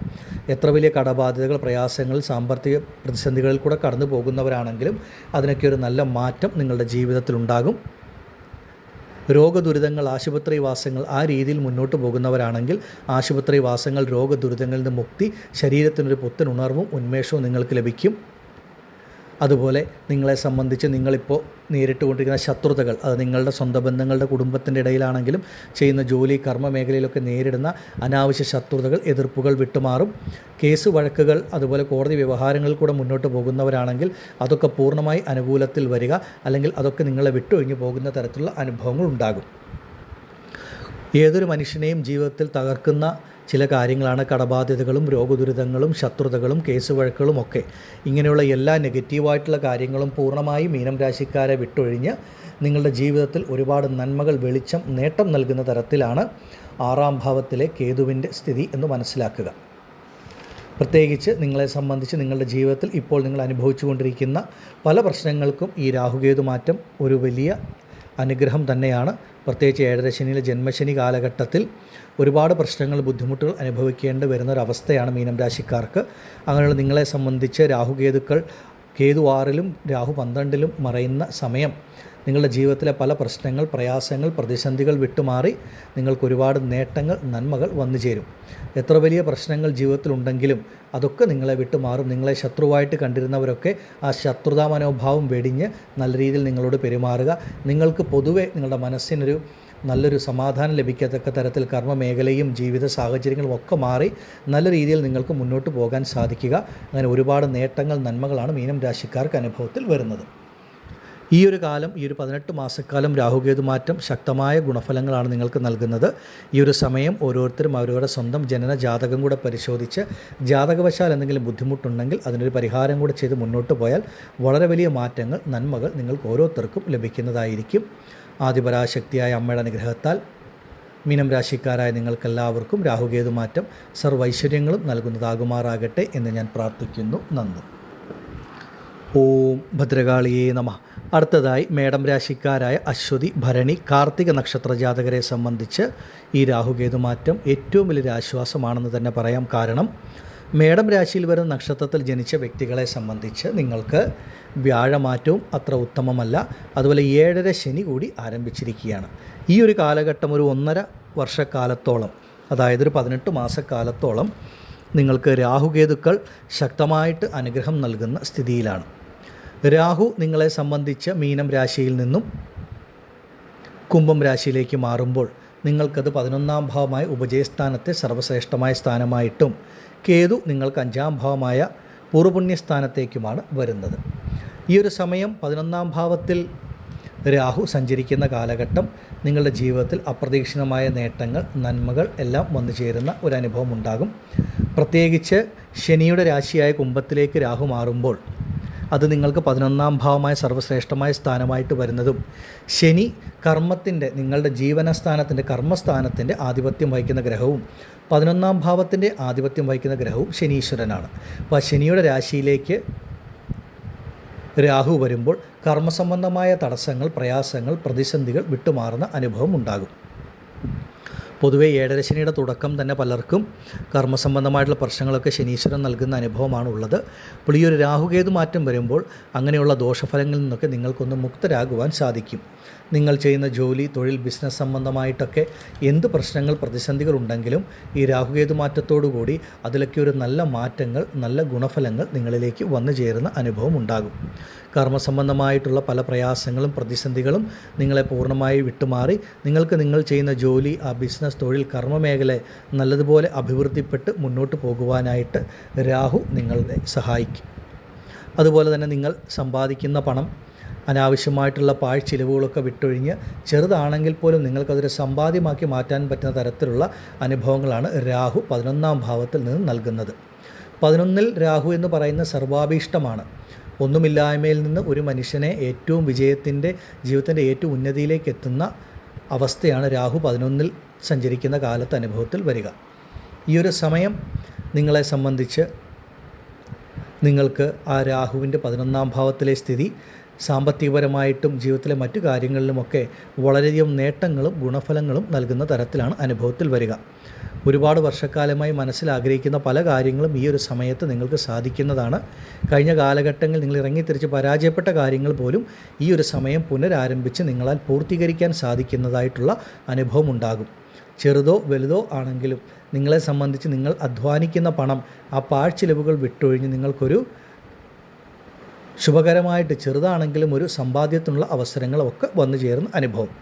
എത്ര വലിയ കടബാധ്യതകൾ, പ്രയാസങ്ങൾ, സാമ്പത്തിക പ്രതിസന്ധികളിൽ കൂടെ കടന്നു പോകുന്നവരാണെങ്കിലും അതിനൊക്കെ ഒരു നല്ല മാറ്റം നിങ്ങളുടെ ജീവിതത്തിൽ ഉണ്ടാകും. രോഗദുരിതങ്ങൾ, ആശുപത്രിവാസങ്ങൾ ആ രീതിയിൽ മുന്നോട്ട് പോകുന്നവരാണെങ്കിൽ ആശുപത്രിവാസങ്ങൾ, രോഗദുരിതങ്ങളിൽ നിന്ന് മുക്തി, ശരീരത്തിനൊരു പുത്തൻ ഉണർവും ഉന്മേഷവും നിങ്ങൾക്ക് ലഭിക്കും. അതുപോലെ നിങ്ങളെ സംബന്ധിച്ച് നിങ്ങളിപ്പോൾ നേരിട്ടുകൊണ്ടിരിക്കുന്ന ശത്രുതകൾ, അത് നിങ്ങളുടെ സ്വന്തം ബന്ധങ്ങളുടെ കുടുംബത്തിൻ്റെ ഇടയിലാണെങ്കിലും ചെയ്യുന്ന ജോലി, കർമ്മ മേഖലയിലൊക്കെ നേരിടുന്ന അനാവശ്യ ശത്രുതകൾ, എതിർപ്പുകൾ വിട്ടുമാറും. കേസ് വഴക്കുകൾ, അതുപോലെ കോടതി വ്യവഹാരങ്ങളിൽ കൂടെ മുന്നോട്ട് പോകുന്നവരാണെങ്കിൽ അതൊക്കെ പൂർണ്ണമായി അനുകൂലത്തിൽ വരിക, അല്ലെങ്കിൽ അതൊക്കെ നിങ്ങളെ വിട്ടൊഴിഞ്ഞു പോകുന്ന തരത്തിലുള്ള അനുഭവങ്ങൾ ഉണ്ടാകും. ഏതൊരു മനുഷ്യനെയും ജീവിതത്തിൽ തകർക്കുന്ന ചില കാര്യങ്ങളാണ് കടബാധ്യതകളും രോഗദുരിതങ്ങളും ശത്രുതകളും കേസ് വഴക്കുകളും ഒക്കെ. ഇങ്ങനെയുള്ള എല്ലാ നെഗറ്റീവായിട്ടുള്ള കാര്യങ്ങളും പൂർണ്ണമായി മീനം രാശിക്കാരെ വിട്ടൊഴിഞ്ഞ് നിങ്ങളുടെ ജീവിതത്തിൽ ഒരുപാട് നന്മകൾ, വെളിച്ചം, നേട്ടം നൽകുന്ന തരത്തിലാണ് 6-ാം ഭാവത്തിലെ കേതുവിൻ്റെ സ്ഥിതി എന്ന് മനസ്സിലാക്കുക. പ്രത്യേകിച്ച് നിങ്ങളെ സംബന്ധിച്ച് നിങ്ങളുടെ ജീവിതത്തിൽ ഇപ്പോൾ നിങ്ങൾ അനുഭവിച്ചു കൊണ്ടിരിക്കുന്ന പല പ്രശ്നങ്ങൾക്കും ഈ രാഹുകേതു മാറ്റം ഒരു വലിയ അനുഗ്രഹം തന്നെയാണ്. പ്രത്യേകിച്ച് 7.5 ശനിയിലെ ജന്മശനി കാലഘട്ടത്തിൽ ഒരുപാട് പ്രശ്നങ്ങൾ, ബുദ്ധിമുട്ടുകൾ അനുഭവിക്കേണ്ടി വരുന്ന ഒരവസ്ഥയാണ് മീനം രാശിക്കാർക്ക്. അങ്ങനെയുള്ള നിങ്ങളെ സംബന്ധിച്ച് കേതു 6-ലും രാഹു 12-ലും മറയുന്ന സമയം നിങ്ങളുടെ ജീവിതത്തിലെ പല പ്രശ്നങ്ങൾ, പ്രയാസങ്ങൾ, പ്രതിസന്ധികൾ വിട്ടുമാറി നിങ്ങൾക്ക് ഒരുപാട് നേട്ടങ്ങൾ, നന്മകൾ വന്നു ചേരും. എത്ര വലിയ പ്രശ്നങ്ങൾ ജീവിതത്തിലുണ്ടെങ്കിലും അതൊക്കെ നിങ്ങളെ വിട്ടുമാറും. നിങ്ങളെ ശത്രുവായിട്ട് കണ്ടിരുന്നവരൊക്കെ ആ ശത്രുതാ മനോഭാവം വെടിഞ്ഞ് നല്ല രീതിയിൽ നിങ്ങളോട് പെരുമാറുക. നിങ്ങൾക്ക് പൊതുവെ നിങ്ങളുടെ മനസ്സിനൊരു നല്ലൊരു സമാധാനം ലഭിക്കത്തക്ക തരത്തിൽ കർമ്മ മേഖലയും ജീവിത സാഹചര്യങ്ങളും ഒക്കെ മാറി നല്ല രീതിയിൽ നിങ്ങൾക്ക് മുന്നോട്ട് പോകാൻ സാധിക്കുക. അങ്ങനെ ഒരുപാട് നേട്ടങ്ങൾ, നന്മകളാണ് മീനം രാശിക്കാർക്ക് അനുഭവത്തിൽ വരുന്നത്. ഈ ഒരു കാലം, ഈ ഒരു 18 മാസക്കാലം രാഹുകേതു മാറ്റം ശക്തമായ ഗുണഫലങ്ങളാണ് നിങ്ങൾക്ക് നൽകുന്നത്. ഈ ഒരു സമയം ഓരോരുത്തരും അവരവരുടെ സ്വന്തം ജനന ജാതകം കൂടെ പരിശോധിച്ച് ജാതകവശാൽ എന്തെങ്കിലും ബുദ്ധിമുട്ടുണ്ടെങ്കിൽ അതിനൊരു പരിഹാരം കൂടെ ചെയ്ത് മുന്നോട്ട് പോയാൽ വളരെ വലിയ മാറ്റങ്ങൾ, നന്മകൾ നിങ്ങൾക്ക് ഓരോരുത്തർക്കും ലഭിക്കുന്നതായിരിക്കും. ആദിപരാശക്തിയായ അമ്മയുടെ അനുഗ്രഹത്താൽ മീനം രാശിക്കാരായ നിങ്ങൾക്കെല്ലാവർക്കും രാഹുകേതു മാറ്റം സർവൈശ്വര്യങ്ങളും നൽകുന്നതാകുമാറാകട്ടെ എന്ന് ഞാൻ പ്രാർത്ഥിക്കുന്നു. നന്ദി. ഓം ഭദ്രകാളിയേ നമഃ. അടുത്തതായി മേടം രാശിക്കാരായ അശ്വതി, ഭരണി, കാർത്തിക നക്ഷത്ര ജാതകരെ സംബന്ധിച്ച് ഈ രാഹുകേതു മാറ്റം ഏറ്റവും വലിയൊരു ആശ്വാസമാണെന്ന് തന്നെ പറയാം. കാരണം മേടം രാശിയിൽ വരുന്ന നക്ഷത്രത്തിൽ ജനിച്ച വ്യക്തികളെ സംബന്ധിച്ച് നിങ്ങൾക്ക് വ്യാഴമാറ്റവും അത്ര ഉത്തമമല്ല. അതുപോലെ 7.5 ശനി കൂടി ആരംഭിച്ചിരിക്കുകയാണ്. ഈ ഒരു കാലഘട്ടം ഒരു 1.5 വർഷക്കാലത്തോളം, അതായത് ഒരു 18 മാസക്കാലത്തോളം നിങ്ങൾക്ക് രാഹുകേതുക്കൾ ശക്തമായിട്ട് അനുഗ്രഹം നൽകുന്ന സ്ഥിതിയിലാണ്. രാഹു നിങ്ങളെ സംബന്ധിച്ച് മീനം രാശിയിൽ നിന്നും കുംഭം രാശിയിലേക്ക് മാറുമ്പോൾ നിങ്ങൾക്കത് 11-ാം ഭാവമായ ഉപജയസ്ഥാനത്തെ സർവ്വശ്രേഷ്ഠമായ സ്ഥാനമായിട്ടും കേതു നിങ്ങൾക്ക് 5-ാം ഭാവമായ പൂർവ്വപുണ്യസ്ഥാനത്തേക്കുമാണ് വരുന്നത്. ഈ ഒരു സമയം 11-ാം ഭാവത്തിൽ രാഹു സഞ്ചരിക്കുന്ന കാലഘട്ടം നിങ്ങളുടെ ജീവിതത്തിൽ അപ്രതീക്ഷിതമായ നേട്ടങ്ങൾ, നന്മകൾ എല്ലാം വന്നു ചേരുന്ന ഒരു അനുഭവം ഉണ്ടാകും. പ്രത്യേകിച്ച് ശനിയുടെ രാശിയായ കുംഭത്തിലേക്ക് രാഹു മാറുമ്പോൾ അത് നിങ്ങൾക്ക് 11-ാം ഭാവമായ സർവ്വശ്രേഷ്ഠമായ സ്ഥാനമായിട്ട് വരുന്നതും, ശനി കർമ്മത്തിൻ്റെ, നിങ്ങളുടെ ജീവനസ്ഥാനത്തിൻ്റെ, കർമ്മസ്ഥാനത്തിൻ്റെ ആധിപത്യം വഹിക്കുന്ന ഗ്രഹവും 11-ാം ഭാവത്തിൻ്റെ ആധിപത്യം വഹിക്കുന്ന ഗ്രഹവും ശനീശ്വരനാണ്. അപ്പോൾ ശനിയുടെ രാശിയിലേക്ക് രാഹു വരുമ്പോൾ കർമ്മസംബന്ധമായ തടസ്സങ്ങൾ, പ്രയാസങ്ങൾ, പ്രതിസന്ധികൾ വിട്ടുമാറുന്ന അനുഭവം ഉണ്ടാകും. പൊതുവെ 7.5 ശനിയുടെ തുടക്കം തന്നെ പലർക്കും കർമ്മസംബന്ധമായിട്ടുള്ള പ്രശ്നങ്ങളൊക്കെ ശനീശ്വരൻ നൽകുന്ന അനുഭവമാണുള്ളത്. അപ്പോൾ ഈ ഒരു രാഹുകേതു മാറ്റം വരുമ്പോൾ അങ്ങനെയുള്ള ദോഷഫലങ്ങളിൽ നിന്നൊക്കെ നിങ്ങൾക്കൊന്ന് മുക്തരാകുവാൻ സാധിക്കും. നിങ്ങൾ ചെയ്യുന്ന ജോലി, തൊഴിൽ, ബിസിനസ് സംബന്ധമായിട്ടൊക്കെ എന്ത് പ്രശ്നങ്ങൾ, പ്രതിസന്ധികൾ ഉണ്ടെങ്കിലും ഈ രാഹുകേതു മാറ്റത്തോടുകൂടി അതിലൊക്കെ ഒരു നല്ല മാറ്റങ്ങൾ, നല്ല ഗുണഫലങ്ങൾ നിങ്ങളിലേക്ക് വന്നു ചേരുന്ന അനുഭവം ഉണ്ടാകും. കർമ്മസംബന്ധമായിട്ടുള്ള പല പ്രയാസങ്ങളും പ്രതിസന്ധികളും നിങ്ങളെ പൂർണ്ണമായി വിട്ടുമാറി നിങ്ങൾക്ക് നിങ്ങൾ ചെയ്യുന്ന ജോലി, ആ ബിസിനസ്, തൊഴിൽ, കർമ്മമേഖല നല്ലതുപോലെ അഭിവൃദ്ധിപ്പെട്ട് മുന്നോട്ട് പോകുവാനായിട്ട് രാഹു നിങ്ങളെ സഹായിക്കും. അതുപോലെ തന്നെ നിങ്ങൾ സമ്പാദിക്കുന്ന പണം അനാവശ്യമായിട്ടുള്ള പാഴ്ചിലവുകളൊക്കെ വിട്ടൊഴിഞ്ഞ് ചെറുതാണെങ്കിൽ പോലും നിങ്ങൾക്കതൊരു സമ്പാദ്യമാക്കി മാറ്റാൻ പറ്റുന്ന തരത്തിലുള്ള അനുഭവങ്ങളാണ് രാഹു 11-ാം ഭാവത്തിൽ നിന്ന് നൽകുന്നത്. 11 രാഹു എന്ന് പറയുന്ന സർവാഭീഷ്ടമാണ്. ഒന്നുമില്ലായ്മയിൽ നിന്ന് ഒരു മനുഷ്യനെ ഏറ്റവും ജീവിതത്തിൻ്റെ ഏറ്റവും ഉന്നതിയിലേക്ക് എത്തുന്ന അവസ്ഥയാണ് രാഹു 11 സഞ്ചരിക്കുന്ന കാലത്ത് അനുഭവത്തിൽ വരിക. ഈ ഒരു സമയം നിങ്ങളെ സംബന്ധിച്ച് നിങ്ങൾക്ക് ആ രാഹുവിൻ്റെ 11ാം ഭാവത്തിലെ സ്ഥിതി സാമ്പത്തികപരമായിട്ടും ജീവിതത്തിലെ മറ്റു കാര്യങ്ങളിലുമൊക്കെ വളരെയധികം നേട്ടങ്ങളും ഗുണഫലങ്ങളും നൽകുന്ന തരത്തിലാണ് അനുഭവത്തിൽ വരിക. ഒരുപാട് വർഷക്കാലമായി മനസ്സിലാഗ്രഹിക്കുന്ന പല കാര്യങ്ങളും ഈ ഒരു സമയത്ത് നിങ്ങൾക്ക് സാധിക്കുന്നതാണ്. കഴിഞ്ഞ കാലഘട്ടങ്ങളിൽ നിങ്ങൾ ഇറങ്ങിത്തിരിച്ച് പരാജയപ്പെട്ട കാര്യങ്ങൾ പോലും ഈ ഒരു സമയം പുനരാരംഭിച്ച് നിങ്ങളാൽ പൂർത്തീകരിക്കാൻ സാധിക്കുന്നതായിട്ടുള്ള അനുഭവം ഉണ്ടാകും. ചെറുതോ വലുതോ ആണെങ്കിലും നിങ്ങളെ സംബന്ധിച്ച് നിങ്ങൾ അധ്വാനിക്കുന്ന പണം ആ പാഴ്ചിലവുകൾ വിട്ടൊഴിഞ്ഞ് നിങ്ങൾക്കൊരു ശുഭകരമായിട്ട് ചെറുതാണെങ്കിലും ഒരു സമ്പാദ്യത്തിനുള്ള അവസരങ്ങളൊക്കെ വന്നു ചേരുന്ന അനുഭവം.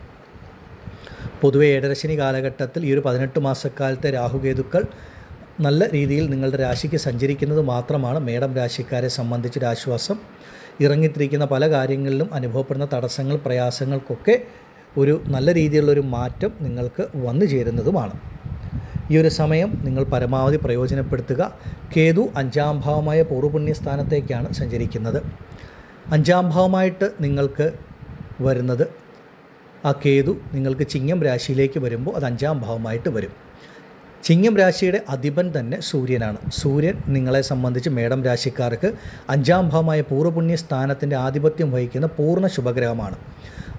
പൊതുവെ ഏഴരശനി കാലഘട്ടത്തിൽ ഈ ഒരു 18 മാസക്കാലത്തെ രാഹുകേതുക്കൾ നല്ല രീതിയിൽ നിങ്ങളുടെ രാശിക്ക് സഞ്ചരിക്കുന്നത് മാത്രമാണ് മേടം രാശിക്കാരെ സംബന്ധിച്ചൊരു ആശ്വാസം. ഇറങ്ങിത്തിരിക്കുന്ന പല കാര്യങ്ങളിലും അനുഭവപ്പെടുന്ന തടസ്സങ്ങൾ പ്രയാസങ്ങൾക്കൊക്കെ ഒരു നല്ല രീതിയിലുള്ളൊരു മാറ്റം നിങ്ങൾക്ക് വന്നു ചേരുന്നതുമാണ്. ഈ ഒരു സമയം നിങ്ങൾ പരമാവധി പ്രയോജനപ്പെടുത്തുക. കേതു 5ാം ഭാവമായ പൂർവ്വപുണ്യസ്ഥാനത്തേക്കാണ് സഞ്ചരിക്കുന്നത്. 5ാം ഭാവമായിട്ട് നിങ്ങൾക്ക് വരുന്നത് ആ കേതു നിങ്ങൾക്ക് ചിങ്ങം രാശിയിലേക്ക് വരുമ്പോൾ അത് 5ാം ഭാവമായിട്ട് വരും. ചിങ്ങം രാശിയുടെ അധിപൻ തന്നെ സൂര്യനാണ്. സൂര്യൻ നിങ്ങളെ സംബന്ധിച്ച് മേടം രാശിക്കാർക്ക് 5ാം ഭാവമായ പൂർവ്വപുണ്യസ്ഥാനത്തിൻ്റെ ആധിപത്യം വഹിക്കുന്ന പൂർണ്ണ ശുഭഗ്രഹമാണ്.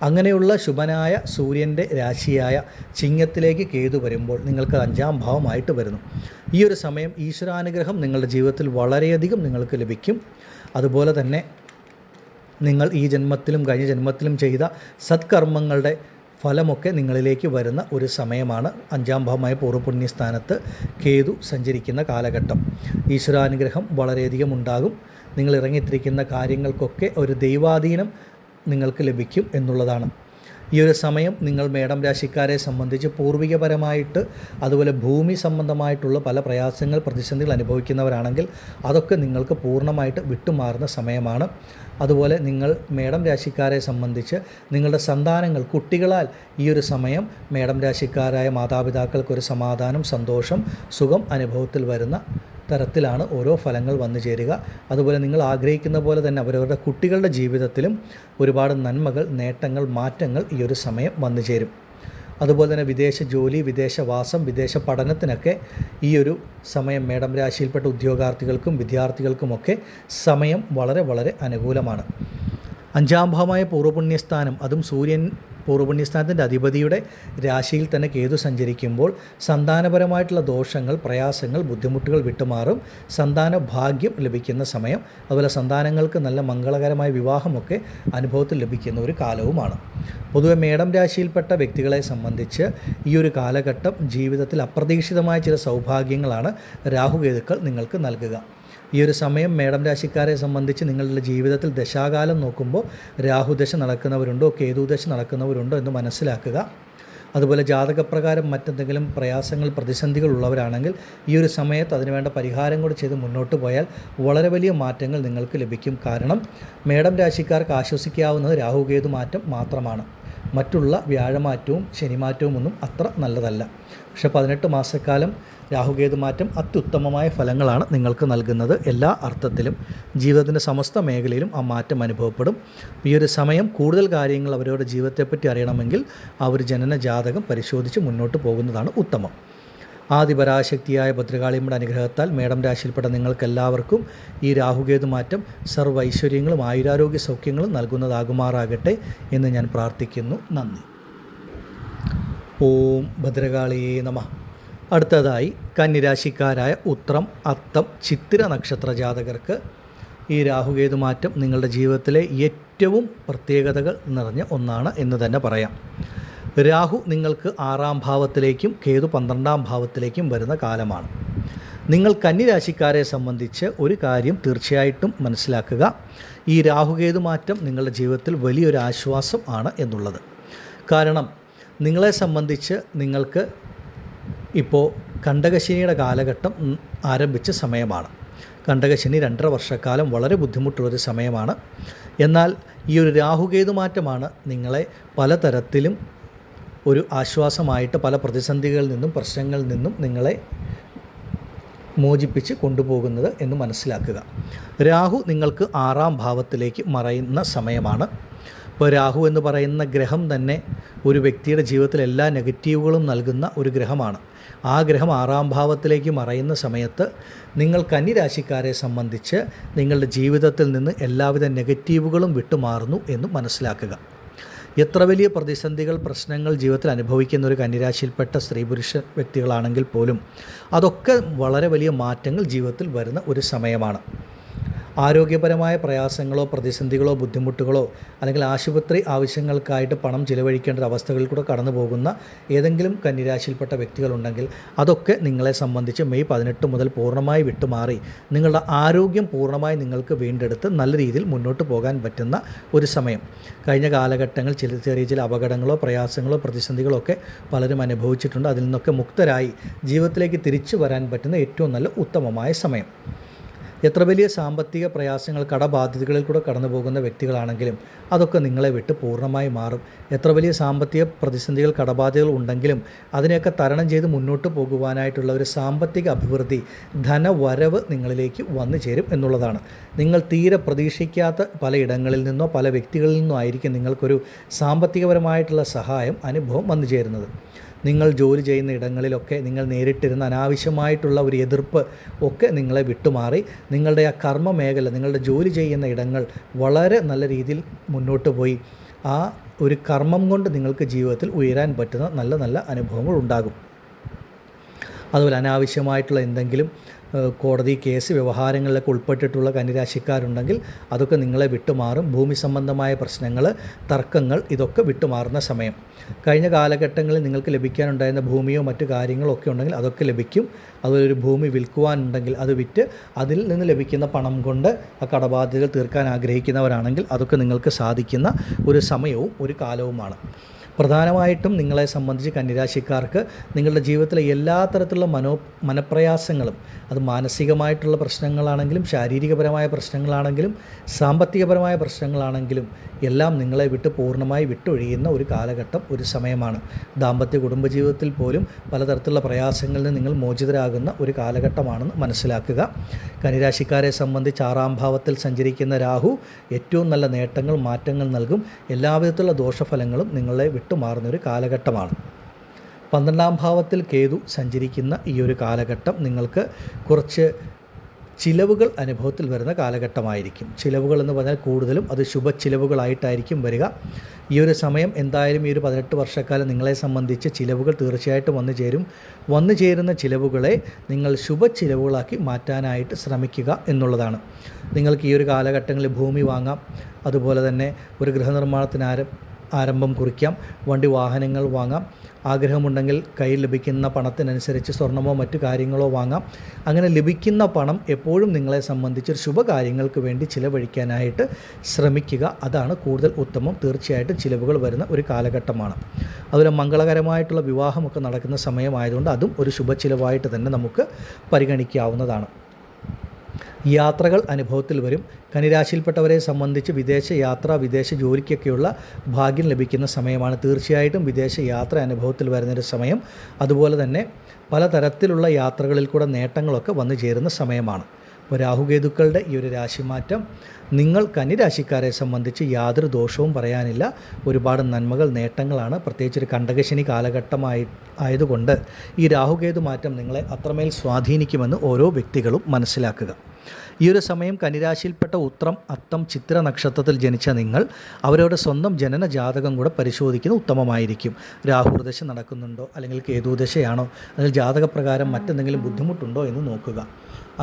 അങ്ങനെയുള്ള ശുഭനായ സൂര്യൻ്റെ രാശിയായ ചിങ്ങത്തിലേക്ക് കേതു വരുമ്പോൾ നിങ്ങൾക്ക് 5ാം ഭാവമായിട്ട് വരുന്നു. ഈ ഒരു സമയം ഈശ്വരാനുഗ്രഹം നിങ്ങളുടെ ജീവിതത്തിൽ വളരെയധികം നിങ്ങൾക്ക് ലഭിക്കും. അതുപോലെ തന്നെ നിങ്ങൾ ഈ ജന്മത്തിലും കഴിഞ്ഞ ജന്മത്തിലും ചെയ്ത സത്കർമ്മങ്ങളുടെ ഫലമൊക്കെ നിങ്ങളിലേക്ക് വരുന്ന ഒരു സമയമാണ് 5ാം ഭാവമായ പൂർവ്വപുണ്യസ്ഥാനത്ത് കേതു സഞ്ചരിക്കുന്ന കാലഘട്ടം. ഈശ്വരാനുഗ്രഹം വളരെയധികം ഉണ്ടാകും. നിങ്ങൾ ഇറങ്ങിത്തിരിക്കുന്ന കാര്യങ്ങൾക്കൊക്കെ ഒരു ദൈവാധീനം നിങ്ങൾക്ക് ലഭിക്കും എന്നുള്ളതാണ്. ഈ ഒരു സമയം നിങ്ങൾ മേടം രാശിക്കാരെ സംബന്ധിച്ച് പൂർവികപരമായിട്ട് അതുപോലെ ഭൂമി സംബന്ധമായിട്ടുള്ള പല പ്രയാസങ്ങൾ പ്രതിസന്ധികൾ അനുഭവിക്കുന്നവരാണെങ്കിൽ അതൊക്കെ നിങ്ങൾക്ക് പൂർണ്ണമായിട്ട് വിട്ടുമാറുന്ന സമയമാണ്. അതുപോലെ നിങ്ങൾ മേടം രാശിക്കാരെ സംബന്ധിച്ച് നിങ്ങളുടെ സന്താനങ്ങൾ കുട്ടികളാൽ ഈ ഒരു സമയം മേടം രാശിക്കാരായ മാതാപിതാക്കൾക്കൊരു സമാധാനം സന്തോഷം സുഖം അനുഭവത്തിൽ വരുന്ന തരത്തിലാണ് ഓരോ ഫലങ്ങൾ വന്നു ചേരുക. അതുപോലെ നിങ്ങൾ ആഗ്രഹിക്കുന്ന പോലെ തന്നെ അവരവരുടെ കുട്ടികളുടെ ജീവിതത്തിലും ഒരുപാട് നന്മകൾ നേട്ടങ്ങൾ മാറ്റങ്ങൾ ഈ ഒരു സമയം വന്നു ചേരും. അതുപോലെ തന്നെ വിദേശ ജോലി വിദേശവാസം വിദേശ പഠനത്തിനൊക്കെ ഈ ഒരു സമയം മേടം രാശിയിൽപ്പെട്ട ഉദ്യോഗാർത്ഥികൾക്കും വിദ്യാർത്ഥികൾക്കുമൊക്കെ സമയം വളരെ വളരെ അനുകൂലമാണ്. 5ാം ഭാവമായ പൂർവ്വപുണ്യസ്ഥാനം അതും സൂര്യൻ പൂർവ്വപുണ്യസ്ഥാനത്തിൻ്റെ അധിപതിയുടെ രാശിയിൽ തന്നെ കേതു സഞ്ചരിക്കുമ്പോൾ സന്താനപരമായിട്ടുള്ള ദോഷങ്ങൾ പ്രയാസങ്ങൾ ബുദ്ധിമുട്ടുകൾ വിട്ടുമാറും. സന്താന ഭാഗ്യം ലഭിക്കുന്ന സമയം അതുപോലെ സന്താനങ്ങൾക്ക് നല്ല മംഗളകരമായ വിവാഹമൊക്കെ അനുഭവത്തിൽ ലഭിക്കുന്ന ഒരു കാലവുമാണ്. പൊതുവെ മേടം രാശിയിൽപ്പെട്ട വ്യക്തികളെ സംബന്ധിച്ച് ഈ ഒരു കാലഘട്ടം ജീവിതത്തിൽ അപ്രതീക്ഷിതമായ ചില സൗഭാഗ്യങ്ങളാണ് രാഹുകേതുക്കൾ നിങ്ങൾക്ക് നൽകുക. ഈ ഒരു സമയം മേടം രാശിക്കാരെ സംബന്ധിച്ച് നിങ്ങളുടെ ജീവിതത്തിൽ ദശാകാലം നോക്കുമ്പോൾ രാഹുദശ നടക്കുന്നവരുണ്ടോ കേതുദശ നടക്കുന്നവരുണ്ടോ എന്ന് മനസ്സിലാക്കുക. അതുപോലെ ജാതകപ്രകാരം മറ്റെന്തെങ്കിലും പ്രയാസങ്ങൾ പ്രതിസന്ധികൾ ഉള്ളവരാണെങ്കിൽ ഈ ഒരു സമയത്ത് അതിനുവേണ്ട പരിഹാരം കൂടി ചെയ്ത് മുന്നോട്ട് പോയാൽ വളരെ വലിയ മാറ്റങ്ങൾ നിങ്ങൾക്ക് ലഭിക്കും. കാരണം മേടം രാശിക്കാർക്ക് ആശ്വസിക്കാവുന്നത് രാഹുകേതു മാറ്റം മാത്രമാണ്. മറ്റുള്ള വ്യാഴമാറ്റവും ശനിമാറ്റവും ഒന്നും അത്ര നല്ലതല്ല. പക്ഷേ 18 മാസക്കാലം രാഹുകേതു മാറ്റം അത്യുത്തമമായ ഫലങ്ങളാണ് നിങ്ങൾക്ക് നൽകുന്നത്. എല്ലാ അർത്ഥത്തിലും ജീവിതത്തിൻ്റെ സമസ്ത മേഖലയിലും ആ മാറ്റം അനുഭവപ്പെടും. ഈ ഒരു സമയം കൂടുതൽ കാര്യങ്ങൾ അവരവരുടെ ജീവിതത്തെപ്പറ്റി അറിയണമെങ്കിൽ ആ ഒരു ജനന ജാതകം പരിശോധിച്ച് മുന്നോട്ട് പോകുന്നതാണ് ഉത്തമം. ആദിപരാശക്തിയായ ഭദ്രകാളിയമ്മയുടെ അനുഗ്രഹത്താൽ മേടം രാശിയിൽപ്പെട്ട നിങ്ങൾക്കെല്ലാവർക്കും ഈ രാഹുകേതു മാറ്റം സർവ്വ ഐശ്വര്യങ്ങളും ആയുരാരോഗ്യ സൗഖ്യങ്ങളും നൽകുന്നതാകുമാറാകട്ടെ എന്ന് ഞാൻ പ്രാർത്ഥിക്കുന്നു. നന്ദി. ഓം ഭദ്രകാളിയേ നമഃ. അടുത്തതായി കന്നിരാശിക്കാരായ ഉത്രം അത്തം ചിത്തിര നക്ഷത്ര ജാതകർക്ക് ഈ രാഹുകേതു മാറ്റം നിങ്ങളുടെ ജീവിതത്തിലെ ഏറ്റവും പ്രത്യേകതകൾ നിറഞ്ഞ ഒന്നാണ് എന്ന് തന്നെ പറയാം. രാഹു നിങ്ങൾക്ക് 6ാം ഭാവത്തിലേക്കും കേതു 12ാം ഭാവത്തിലേക്കും വരുന്ന കാലമാണ്. നിങ്ങൾ കന്നിരാശിക്കാരെ സംബന്ധിച്ച് ഒരു കാര്യം തീർച്ചയായിട്ടും മനസ്സിലാക്കുക. ഈ രാഹുകേതു മാറ്റം നിങ്ങളുടെ ജീവിതത്തിൽ വലിയൊരു ആശ്വാസം ആണ് എന്നുള്ളത്. കാരണം നിങ്ങളെ സംബന്ധിച്ച് നിങ്ങൾക്ക് ഇപ്പോൾ കണ്ടകശനിയുടെ കാലഘട്ടം ആരംഭിച്ച സമയമാണ്. കണ്ടകശനി 2.5 വർഷക്കാലം വളരെ ബുദ്ധിമുട്ടുള്ളൊരു സമയമാണ്. എന്നാൽ ഈ ഒരു രാഹുകേതു മാറ്റമാണ് നിങ്ങളെ പലതരത്തിലും ഒരു ആശ്വാസമായിട്ട് പല പ്രതിസന്ധികളിൽ നിന്നും പ്രശ്നങ്ങളിൽ നിന്നും നിങ്ങളെ മോചിപ്പിച്ച് കൊണ്ടുപോകുന്നത് എന്ന് മനസ്സിലാക്കുക. രാഹു നിങ്ങൾക്ക് 6-ാം ഭാവത്തിലേക്ക് മറയുന്ന സമയമാണ്. ഇപ്പോൾ രാഹു എന്ന് പറയുന്ന ഗ്രഹം തന്നെ ഒരു വ്യക്തിയുടെ ജീവിതത്തിൽ എല്ലാ നെഗറ്റീവുകളും നൽകുന്ന ഒരു ഗ്രഹമാണ്. ആ ഗ്രഹം 6-ാം ഭാവത്തിലേക്ക് മറയുന്ന സമയത്ത് നിങ്ങൾ കന്നിരാശിക്കാരെ സംബന്ധിച്ച് നിങ്ങളുടെ ജീവിതത്തിൽ നിന്ന് എല്ലാവിധ നെഗറ്റീവുകളും വിട്ടുമാറുന്നു എന്ന് മനസ്സിലാക്കുക. എത്ര വലിയ പ്രതിസന്ധികൾ, പ്രശ്നങ്ങൾ ജീവിതത്തിൽ അനുഭവിക്കുന്ന ഒരു കന്നിരാശിയിൽപ്പെട്ട സ്ത്രീ പുരുഷ വ്യക്തികളാണെങ്കിൽ പോലും അതൊക്കെ വളരെ വലിയ മാറ്റങ്ങൾ ജീവിതത്തിൽ വരുന്ന ഒരു സമയമാണ്. ആരോഗ്യപരമായ പ്രയാസങ്ങളോ പ്രതിസന്ധികളോ ബുദ്ധിമുട്ടുകളോ അല്ലെങ്കിൽ ആശുപത്രി ആവശ്യങ്ങൾക്കായിട്ട് പണം ചിലവഴിക്കേണ്ട അവസ്ഥകളിൽ കൂടെ കടന്നു പോകുന്ന ഏതെങ്കിലും കന്നിരാശിയിൽപ്പെട്ട വ്യക്തികളുണ്ടെങ്കിൽ അതൊക്കെ നിങ്ങളെ സംബന്ധിച്ച് മെയ് 18 മുതൽ പൂർണ്ണമായി വിട്ടുമാറി നിങ്ങളുടെ ആരോഗ്യം പൂർണ്ണമായി നിങ്ങൾക്ക് വീണ്ടെടുത്ത് നല്ല രീതിയിൽ മുന്നോട്ട് പോകാൻ പറ്റുന്ന ഒരു സമയം. കഴിഞ്ഞ കാലഘട്ടങ്ങൾ ചെറിയ ചില അപകടങ്ങളോ പ്രയാസങ്ങളോ പ്രതിസന്ധികളോ ഒക്കെ പലരും അനുഭവിച്ചിട്ടുണ്ട്. അതിൽ നിന്നൊക്കെ മുക്തരായി ജീവിതത്തിലേക്ക് തിരിച്ചു വരാൻ പറ്റുന്ന ഏറ്റവും നല്ല ഉത്തമമായ സമയം. എത്ര വലിയ സാമ്പത്തിക പ്രയാസങ്ങൾ, കടബാധ്യതകളിൽ കൂടെ കടന്നു പോകുന്ന വ്യക്തികളാണെങ്കിലും അതൊക്കെ നിങ്ങളെ വിട്ട് പൂർണ്ണമായി മാറും. എത്ര വലിയ സാമ്പത്തിക പ്രതിസന്ധികൾ, കടബാധ്യതകൾ ഉണ്ടെങ്കിലും അതിനെയൊക്കെ തരണം ചെയ്ത് മുന്നോട്ട് പോകുവാനായിട്ടുള്ള ഒരു സാമ്പത്തിക അഭിവൃദ്ധി, ധനവരവ് നിങ്ങളിലേക്ക് വന്നു ചേരും എന്നുള്ളതാണ്. നിങ്ങൾ തീരെ പ്രതീക്ഷിക്കാത്ത പല ഇടങ്ങളിൽ നിന്നോ പല വ്യക്തികളിൽ നിന്നോ ആയിരിക്കും നിങ്ങൾക്കൊരു സാമ്പത്തികപരമായിട്ടുള്ള സഹായം, അനുഭവം വന്നു ചേരുന്നത്. നിങ്ങൾ ജോലി ചെയ്യുന്ന ഇടങ്ങളിലൊക്കെ നിങ്ങൾ നേരിട്ടിരുന്ന അനാവശ്യമായിട്ടുള്ള ഒരു എതിർപ്പ് ഒക്കെ നിങ്ങളെ വിട്ടുമാറി നിങ്ങളുടെ ആ കർമ്മ മേഖല, നിങ്ങളുടെ ജോലി ചെയ്യുന്ന ഇടങ്ങൾ വളരെ നല്ല രീതിയിൽ മുന്നോട്ട് പോയി ആ ഒരു കർമ്മം കൊണ്ട് നിങ്ങൾക്ക് ജീവിതത്തിൽ ഉയരാൻ പറ്റുന്ന നല്ല നല്ല അനുഭവങ്ങൾ ഉണ്ടാകും. അതുപോലെ അനാവശ്യമായിട്ടുള്ള എന്തെങ്കിലും കോടതി കേസ് വ്യവഹാരങ്ങളിലൊക്കെ ഉൾപ്പെട്ടിട്ടുള്ള കന്നിരാശിക്കാരുണ്ടെങ്കിൽ അതൊക്കെ നിങ്ങളെ വിട്ടുമാറും. ഭൂമി സംബന്ധമായ പ്രശ്നങ്ങൾ, തർക്കങ്ങൾ, ഇതൊക്കെ വിട്ടുമാറുന്ന സമയം. കഴിഞ്ഞ കാലഘട്ടങ്ങളിൽ നിങ്ങൾക്ക് ലഭിക്കാനുണ്ടായിരുന്ന ഭൂമിയോ മറ്റു കാര്യങ്ങളോ ഒക്കെ ഉണ്ടെങ്കിൽ അതൊക്കെ ലഭിക്കും. അതുപോലെ ഒരു ഭൂമി വിൽക്കുവാനുണ്ടെങ്കിൽ അത് വിറ്റ് അതിൽ നിന്ന് ലഭിക്കുന്ന പണം കൊണ്ട് ആ കടബാധ്യതകൾ തീർക്കാൻ ആഗ്രഹിക്കുന്നവരാണെങ്കിൽ അതൊക്കെ നിങ്ങൾക്ക് സാധിക്കുന്ന ഒരു സമയവും ഒരു കാലവുമാണ്. പ്രധാനമായിട്ടും നിങ്ങളെ സംബന്ധിച്ച് കന്നിരാശിക്കാർക്ക് നിങ്ങളുടെ ജീവിതത്തിലെ എല്ലാ തരത്തിലുള്ള മനപ്രയാസങ്ങളും, അത് മാനസികമായിട്ടുള്ള പ്രശ്നങ്ങളാണെങ്കിലും ശാരീരികപരമായ പ്രശ്നങ്ങളാണെങ്കിലും സാമ്പത്തികപരമായ പ്രശ്നങ്ങളാണെങ്കിലും എല്ലാം നിങ്ങളെ വിട്ട് പൂർണ്ണമായി വിട്ടൊഴിയുന്ന ഒരു കാലഘട്ടം, ഒരു സമയമാണ്. ദാമ്പത്യ കുടുംബജീവിതത്തിൽ പോലും പലതരത്തിലുള്ള പ്രയാസങ്ങളിൽ നിന്ന് നിങ്ങൾ മോചിതരാകുന്ന ഒരു കാലഘട്ടമാണെന്ന് മനസ്സിലാക്കുക. കന്നിരാശിക്കാരെ സംബന്ധിച്ച് 6-ാം ഭാവത്തിൽ സഞ്ചരിക്കുന്ന രാഹു ഏറ്റവും നല്ല നേട്ടങ്ങൾ, മാറ്റങ്ങൾ നൽകും. എല്ലാവിധത്തിലുള്ള ദോഷഫലങ്ങളും നിങ്ങളെ വിട്ടുമാറുന്നൊരു കാലഘട്ടമാണ്. 12-ാം ഭാവത്തിൽ കേതു സഞ്ചരിക്കുന്ന ഈ ഒരു കാലഘട്ടം നിങ്ങൾക്ക് കുറച്ച് ചിലവുകൾ അനുഭവത്തിൽ വരുന്ന കാലഘട്ടമായിരിക്കും. ചിലവുകൾ എന്ന് പറഞ്ഞാൽ കൂടുതലും അത് ശുഭ ചിലവുകളായിട്ടായിരിക്കും വരിക. ഈ ഒരു സമയം എന്തായാലും ഈ ഒരു 18 വർഷക്കാലം നിങ്ങളെ സംബന്ധിച്ച് ചിലവുകൾ തീർച്ചയായിട്ടും വന്നു ചേരുന്ന ചിലവുകളെ നിങ്ങൾ ശുഭ ചിലവുകളാക്കി മാറ്റാനായിട്ട് ശ്രമിക്കുക എന്നുള്ളതാണ്. നിങ്ങൾക്ക് ഈ ഒരു കാലഘട്ടങ്ങളിൽ ഭൂമി വാങ്ങാം, അതുപോലെ തന്നെ ഒരു ഗൃഹനിർമ്മാണത്തിന് ആരംഭം കുറിക്കാം, വണ്ടി വാഹനങ്ങൾ വാങ്ങാം, ആഗ്രഹമുണ്ടെങ്കിൽ കയ്യിൽ ലഭിക്കുന്ന പണത്തിനനുസരിച്ച് സ്വർണമോ മറ്റു കാര്യങ്ങളോ വാങ്ങാം. അങ്ങനെ ലഭിക്കുന്ന പണം എപ്പോഴും നിങ്ങളെ സംബന്ധിച്ചൊരു ശുഭകാര്യങ്ങൾക്ക് വേണ്ടി ചിലവഴിക്കാനായിട്ട് ശ്രമിക്കുക. അതാണ് കൂടുതൽ ഉത്തമം. തീർച്ചയായിട്ടും ചിലവുകൾ വരുന്ന ഒരു കാലഘട്ടമാണ്. അതുപോലെ മംഗളകരമായിട്ടുള്ള വിവാഹമൊക്കെ നടക്കുന്ന സമയമായതുകൊണ്ട് അതും ഒരു ശുഭ ചിലവായിട്ട് തന്നെ നമുക്ക് പരിഗണിക്കാവുന്നതാണ്. യാത്രകൾ അനുഭവത്തിൽ വരും. കന്നിരാശിയിൽപ്പെട്ടവരെ സംബന്ധിച്ച് വിദേശ യാത്ര, വിദേശ ജോലിക്കൊക്കെയുള്ള ഭാഗ്യം ലഭിക്കുന്ന സമയമാണ്. തീർച്ചയായിട്ടും വിദേശ യാത്ര അനുഭവത്തിൽ വരുന്നൊരു സമയം. അതുപോലെ തന്നെ പലതരത്തിലുള്ള യാത്രകളിൽ കൂടെ നേട്ടങ്ങളൊക്കെ വന്നു ചേരുന്ന സമയമാണ്. അപ്പോൾ രാഹുകേതുക്കളുടെ ഈ ഒരു രാശിമാറ്റം നിങ്ങൾ കന്നിരാശിക്കാരെ സംബന്ധിച്ച് യാതൊരു ദോഷവും പറയാനില്ല. ഒരുപാട് നന്മകൾ, നേട്ടങ്ങളാണ്. പ്രത്യേകിച്ച് ഒരു കണ്ടകശനി ആയതുകൊണ്ട് ഈ രാഹുകേതു മാറ്റം നിങ്ങളെ അത്രമേൽ സ്വാധീനിക്കുമെന്ന് ഓരോ വ്യക്തികളും മനസ്സിലാക്കുക. ഈ ഒരു സമയം കന്നിരാശിയിൽപ്പെട്ട ഉത്രം, അത്തം, ചിത്ര നക്ഷത്രത്തിൽ ജനിച്ച നിങ്ങൾ അവരവരുടെ സ്വന്തം ജനന ജാതകം കൂടെ പരിശോധിക്കുന്നത് ഉത്തമമായിരിക്കും. രാഹുദശ നടക്കുന്നുണ്ടോ, അല്ലെങ്കിൽ കേതുദശയാണോ, അല്ലെങ്കിൽ ജാതകപ്രകാരം മറ്റെന്തെങ്കിലും ബുദ്ധിമുട്ടുണ്ടോ എന്ന് നോക്കുക.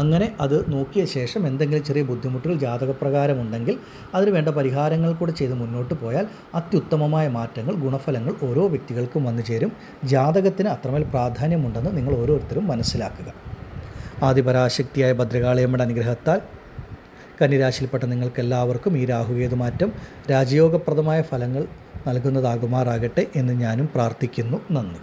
അങ്ങനെ അത് നോക്കിയ ശേഷം എന്തെങ്കിലും ചെറിയ ബുദ്ധിമുട്ടുകൾ ജാതകപ്രകാരം ഉണ്ടെങ്കിൽ അതിന് വേണ്ട പരിഹാരങ്ങൾ കൂടെ ചെയ്ത് മുന്നോട്ട് പോയാൽ അത്യുത്തമമായ മാറ്റങ്ങൾ, ഗുണഫലങ്ങൾ ഓരോ വ്യക്തികൾക്കും വന്നു ചേരും. ജാതകത്തിന് അത്രമേൽ പ്രാധാന്യമുണ്ടെന്ന് നിങ്ങൾ ഓരോരുത്തരും മനസ്സിലാക്കുക. ആദിപരാശക്തിയായ ഭദ്രകാളിയമ്മയുടെ അനുഗ്രഹത്താൽ കന്നിരാശിയിൽപ്പെട്ട നിങ്ങൾക്കെല്ലാവർക്കും ഈ രാഹുകേതു മാറ്റം രാജയോഗപ്രദമായ ഫലങ്ങൾ നൽകുന്നതാകുമാറാകട്ടെ എന്ന് ഞാനും പ്രാർത്ഥിക്കുന്നു. നന്ദി.